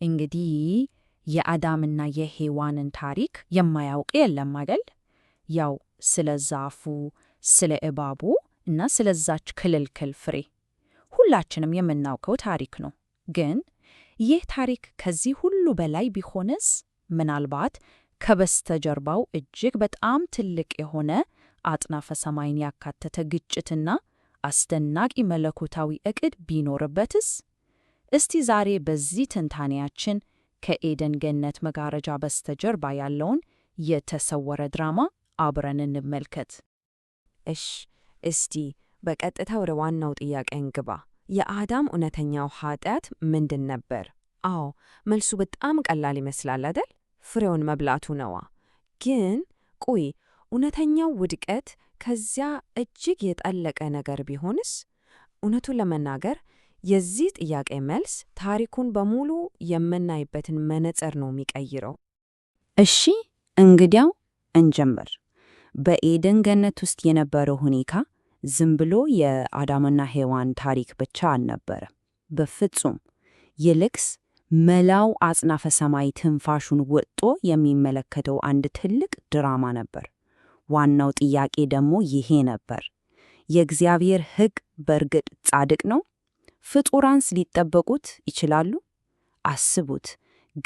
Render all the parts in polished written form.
እንግዲህ የአዳምና የሔዋንን ታሪክ የማያውቅ የለም አይደል? ያው ስለ ዛፉ፣ ስለ እባቡ እና ስለዛች ክልክል ፍሬ ሁላችንም የምናውቀው ታሪክ ነው። ግን ይህ ታሪክ ከዚህ ሁሉ በላይ ቢሆንስ? ምናልባት ከበስተጀርባው እጅግ በጣም ትልቅ የሆነ አጽናፈ ሰማይን ያካተተ ግጭትና አስደናቂ መለኮታዊ ዕቅድ ቢኖርበትስ? እስቲ ዛሬ በዚህ ትንታኔያችን ከኤደን ገነት መጋረጃ በስተጀርባ ያለውን የተሰወረ ድራማ አብረን እንመልከት። እስቲ በቀጥታ ወደ ዋናው ጥያቄ እንግባ። የአዳም እውነተኛው ኃጢአት ምንድን ነበር? አዎ፣ መልሱ በጣም ቀላል ይመስላል አይደል? ፍሬውን መብላቱ ነዋ። ግን ቆይ፣ እውነተኛው ውድቀት ከዚያ እጅግ የጠለቀ ነገር ቢሆንስ? እውነቱን ለመናገር የዚህ ጥያቄ መልስ ታሪኩን በሙሉ የምናይበትን መነጽር ነው የሚቀይረው። እሺ፣ እንግዲያው እንጀምር። በኤደን ገነት ውስጥ የነበረው ሁኔታ ዝም ብሎ የአዳምና ሔዋን ታሪክ ብቻ አልነበረም። በፍጹም። ይልቅስ መላው አጽናፈ ሰማይ ትንፋሹን ወጥቶ የሚመለከተው አንድ ትልቅ ድራማ ነበር። ዋናው ጥያቄ ደግሞ ይሄ ነበር። የእግዚአብሔር ሕግ በእርግጥ ጻድቅ ነው? ፍጡራንስ ሊጠበቁት ይችላሉ? አስቡት፣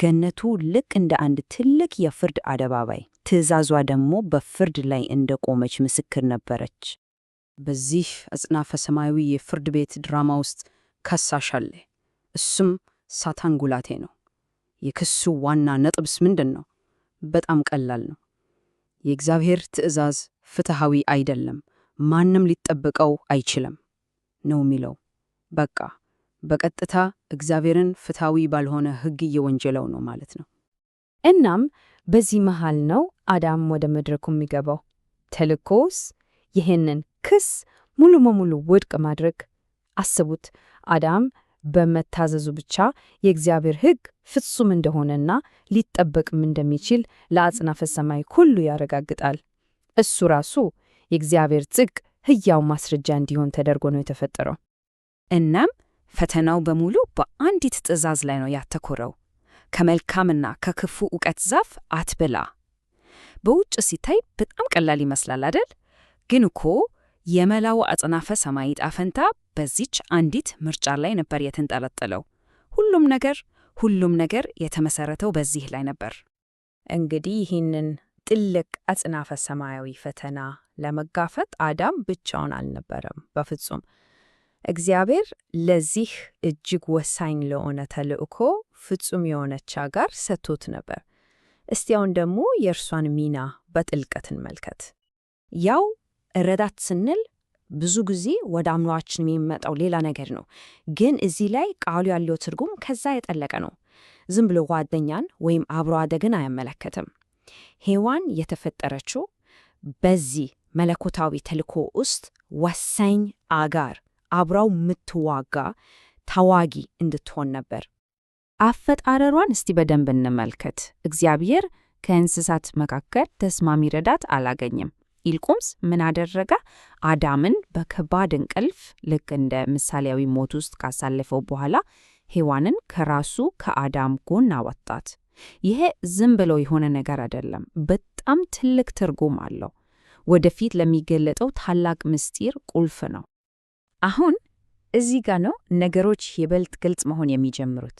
ገነቱ ልክ እንደ አንድ ትልቅ የፍርድ አደባባይ፣ ትዕዛዟ ደግሞ በፍርድ ላይ እንደቆመች ምስክር ነበረች። በዚህ አጽናፈ ሰማያዊ የፍርድ ቤት ድራማ ውስጥ ከሳሽ አለ። እሱም ሳታን ጉላቴ ነው። የክሱ ዋና ነጥብስ ምንድን ነው? በጣም ቀላል ነው። የእግዚአብሔር ትዕዛዝ ፍትሐዊ አይደለም፣ ማንም ሊጠብቀው አይችልም ነው የሚለው። በቃ በቀጥታ እግዚአብሔርን ፍትሐዊ ባልሆነ ሕግ እየወንጀለው ነው ማለት ነው። እናም በዚህ መሃል ነው አዳም ወደ መድረኩ የሚገባው። ተልእኮውስ ይህንን ክስ ሙሉ በሙሉ ውድቅ ማድረግ። አስቡት፣ አዳም በመታዘዙ ብቻ የእግዚአብሔር ሕግ ፍጹም እንደሆነና ሊጠበቅም እንደሚችል ለአጽናፈ ሰማይ ሁሉ ያረጋግጣል። እሱ ራሱ የእግዚአብሔር ጽድቅ ሕያው ማስረጃ እንዲሆን ተደርጎ ነው የተፈጠረው። እናም ፈተናው በሙሉ በአንዲት ትዕዛዝ ላይ ነው ያተኮረው። ከመልካምና ከክፉ ዕውቀት ዛፍ አትብላ። በውጭ ሲታይ በጣም ቀላል ይመስላል አይደል? ግን እኮ የመላው አጽናፈ ሰማይ ዕጣ ፈንታ በዚች አንዲት ምርጫ ላይ ነበር የተንጠለጠለው። ሁሉም ነገር የተመሰረተው በዚህ ላይ ነበር። እንግዲህ ይህንን ጥልቅ አጽናፈ ሰማያዊ ፈተና ለመጋፈጥ አዳም ብቻውን አልነበረም። በፍጹም። እግዚአብሔር ለዚህ እጅግ ወሳኝ ለሆነ ተልእኮ ፍጹም የሆነች አጋር ሰጥቶት ነበር። እስቲ አሁን ደግሞ የእርሷን ሚና በጥልቀት እንመልከት። ያው ረዳት ስንል ብዙ ጊዜ ወደ አእምሮአችን የሚመጣው ሌላ ነገር ነው። ግን እዚህ ላይ ቃሉ ያለው ትርጉም ከዛ የጠለቀ ነው። ዝም ብሎ ጓደኛን ወይም አብሮ አደግን አያመለከትም። ሔዋን የተፈጠረችው በዚህ መለኮታዊ ተልእኮ ውስጥ ወሳኝ አጋር፣ አብራው የምትዋጋ ታዋጊ እንድትሆን ነበር። አፈጣረሯን እስቲ በደንብ እንመልከት። እግዚአብሔር ከእንስሳት መካከል ተስማሚ ረዳት አላገኘም። ይልቁንስ ምን አደረገ? አዳምን በከባድ እንቅልፍ ልክ እንደ ምሳሌያዊ ሞት ውስጥ ካሳለፈው በኋላ ሔዋንን ከራሱ ከአዳም ጎን አወጣት። ይሄ ዝም ብሎ የሆነ ነገር አይደለም፣ በጣም ትልቅ ትርጉም አለው። ወደፊት ለሚገለጠው ታላቅ ምስጢር ቁልፍ ነው። አሁን እዚህ ጋር ነው ነገሮች ይበልጥ ግልጽ መሆን የሚጀምሩት።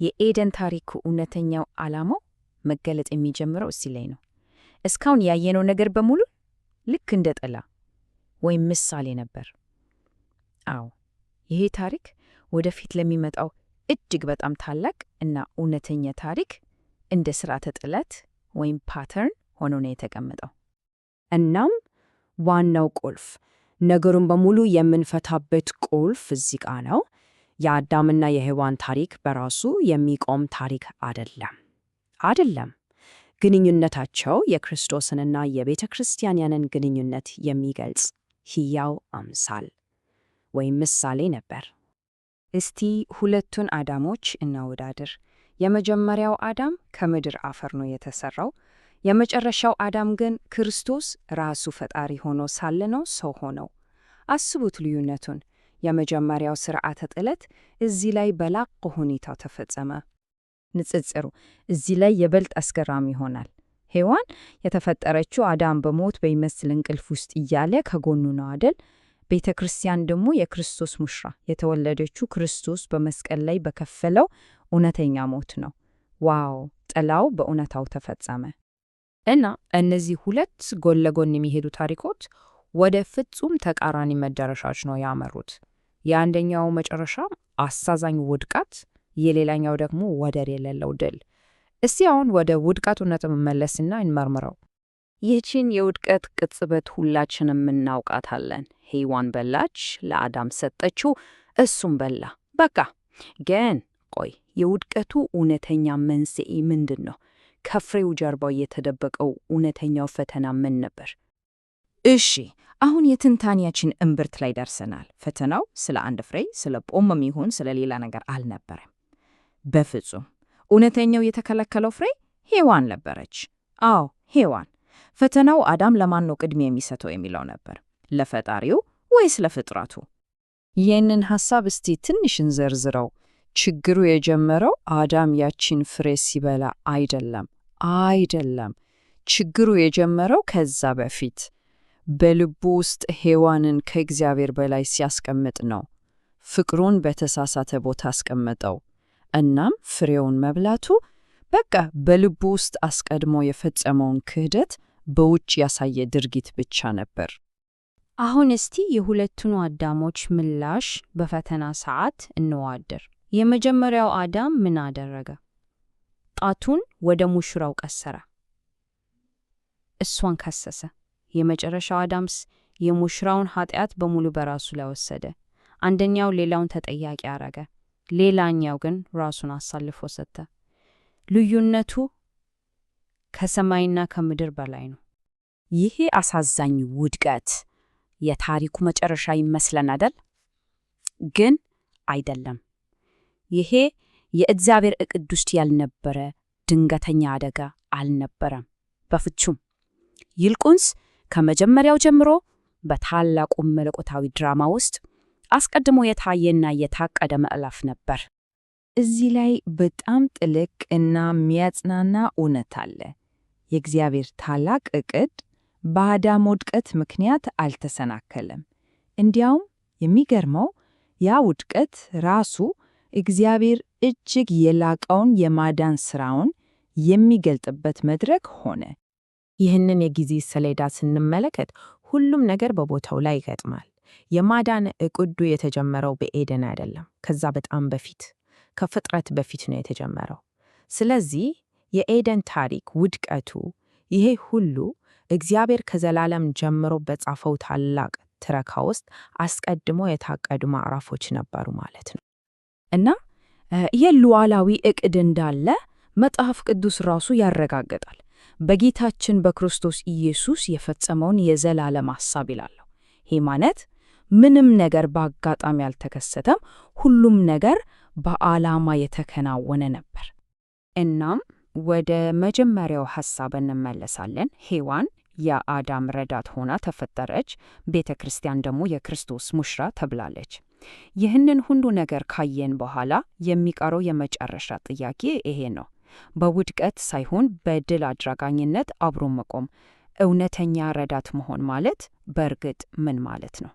የኤደን ታሪክ እውነተኛው ዓላማው መገለጥ የሚጀምረው እዚህ ላይ ነው። እስካሁን ያየነው ነገር በሙሉ ልክ እንደ ጥላ ወይም ምሳሌ ነበር። አዎ፣ ይሄ ታሪክ ወደፊት ለሚመጣው እጅግ በጣም ታላቅ እና እውነተኛ ታሪክ እንደ ስርዓተ ጥለት ወይም ፓተርን ሆኖ ነው የተቀመጠው። እናም ዋናው ቁልፍ፣ ነገሩን በሙሉ የምንፈታበት ቁልፍ እዚህ ጋ ነው። የአዳምና የሔዋን ታሪክ በራሱ የሚቆም ታሪክ አይደለም። ግንኙነታቸው የክርስቶስንና የቤተ ክርስቲያንን ግንኙነት የሚገልጽ ሕያው አምሳል ወይም ምሳሌ ነበር። እስቲ ሁለቱን አዳሞች እናወዳድር። የመጀመሪያው አዳም ከምድር አፈር ነው የተሰራው። የመጨረሻው አዳም ግን ክርስቶስ ራሱ ፈጣሪ ሆኖ ሳለ ነው ሰው ሆነው። አስቡት ልዩነቱን። የመጀመሪያው ሥርዓተ ጥለት እዚህ ላይ በላቀ ሁኔታ ተፈጸመ። ንጽጽሩ እዚህ ላይ የበልጥ አስገራሚ ይሆናል። ሔዋን የተፈጠረችው አዳም በሞት በሚመስል እንቅልፍ ውስጥ እያለ ከጎኑ ነው አደል? ቤተ ክርስቲያን ደግሞ የክርስቶስ ሙሽራ የተወለደችው ክርስቶስ በመስቀል ላይ በከፈለው እውነተኛ ሞት ነው። ዋው! ጥላው በእውነታው ተፈጸመ። እና እነዚህ ሁለት ጎን ለጎን የሚሄዱ ታሪኮች ወደ ፍጹም ተቃራኒ መዳረሻዎች ነው ያመሩት። የአንደኛው መጨረሻ አሳዛኝ ውድቀት፣ የሌላኛው ደግሞ ወደር የሌለው ድል። እስቲ አሁን ወደ ውድቀቱ ነጥብ መለስና እንመርምረው። ይህችን የውድቀት ቅጽበት ሁላችንም እናውቃታለን። ሔዋን በላች፣ ለአዳም ሰጠችው፣ እሱም በላ። በቃ ግን ቆይ፣ የውድቀቱ እውነተኛ መንስኤ ምንድን ነው? ከፍሬው ጀርባው የተደበቀው እውነተኛው ፈተና ምን ነበር? እሺ፣ አሁን የትንታኔያችን እምብርት ላይ ደርሰናል። ፈተናው ስለ አንድ ፍሬ፣ ስለ ፖም ይሁን ስለ ሌላ ነገር አልነበረም። በፍጹም እውነተኛው የተከለከለው ፍሬ ሔዋን ነበረች። አዎ ሔዋን። ፈተናው አዳም ለማን ነው ቅድሚያ የሚሰጠው የሚለው ነበር። ለፈጣሪው ወይስ ለፍጥረቱ? ይህንን ሐሳብ እስቲ ትንሽ እንዘርዝረው። ችግሩ የጀመረው አዳም ያቺን ፍሬ ሲበላ አይደለም። ችግሩ የጀመረው ከዛ በፊት በልቡ ውስጥ ሔዋንን ከእግዚአብሔር በላይ ሲያስቀምጥ ነው። ፍቅሩን በተሳሳተ ቦታ አስቀመጠው። እናም ፍሬውን መብላቱ በቃ በልቡ ውስጥ አስቀድሞ የፈጸመውን ክህደት በውጭ ያሳየ ድርጊት ብቻ ነበር። አሁን እስቲ የሁለቱን አዳሞች ምላሽ በፈተና ሰዓት እንዋድር። የመጀመሪያው አዳም ምን አደረገ? ጣቱን ወደ ሙሽራው ቀሰረ፣ እሷን ከሰሰ። የመጨረሻው አዳምስ የሙሽራውን ኃጢአት በሙሉ በራሱ ላይ ወሰደ። አንደኛው ሌላውን ተጠያቂ አረገ፣ ሌላኛው ግን ራሱን አሳልፎ ሰጠ። ልዩነቱ ከሰማይና ከምድር በላይ ነው። ይሄ አሳዛኝ ውድቀት የታሪኩ መጨረሻ ይመስለን አይደል? ግን አይደለም። ይሄ የእግዚአብሔር ዕቅድ ውስጥ ያልነበረ ድንገተኛ አደጋ አልነበረም በፍጹም። ይልቁንስ ከመጀመሪያው ጀምሮ በታላቁ መለኮታዊ ድራማ ውስጥ አስቀድሞ የታየና የታቀደ ምዕራፍ ነበር። እዚህ ላይ በጣም ጥልቅ እና የሚያጽናና እውነት አለ። የእግዚአብሔር ታላቅ ዕቅድ በአዳም ውድቀት ምክንያት አልተሰናከለም። እንዲያውም የሚገርመው ያ ውድቀት ራሱ እግዚአብሔር እጅግ የላቀውን የማዳን ሥራውን የሚገልጥበት መድረክ ሆነ። ይህንን የጊዜ ሰሌዳ ስንመለከት ሁሉም ነገር በቦታው ላይ ይገጥማል። የማዳን ዕቅዱ የተጀመረው በኤደን አይደለም፣ ከዛ በጣም በፊት ከፍጥረት በፊት ነው የተጀመረው። ስለዚህ የኤደን ታሪክ ውድቀቱ፣ ይሄ ሁሉ እግዚአብሔር ከዘላለም ጀምሮ በጻፈው ታላቅ ትረካ ውስጥ አስቀድሞ የታቀዱ ማዕራፎች ነበሩ ማለት ነው። እና የሉዓላዊ ዕቅድ እንዳለ መጽሐፍ ቅዱስ ራሱ ያረጋግጣል። በጌታችን በክርስቶስ ኢየሱስ የፈጸመውን የዘላለም ሐሳብ ይላለሁ። ይህ ማለት ምንም ነገር በአጋጣሚ አልተከሰተም፣ ሁሉም ነገር በዓላማ የተከናወነ ነበር። እናም ወደ መጀመሪያው ሐሳብ እንመለሳለን። ሔዋን የአዳም ረዳት ሆና ተፈጠረች፣ ቤተ ክርስቲያን ደግሞ የክርስቶስ ሙሽራ ተብላለች። ይህንን ሁሉ ነገር ካየን በኋላ የሚቀረው የመጨረሻ ጥያቄ ይሄ ነው። በውድቀት ሳይሆን በድል አድራጊነት አብሮ መቆም፣ እውነተኛ ረዳት መሆን ማለት በእርግጥ ምን ማለት ነው?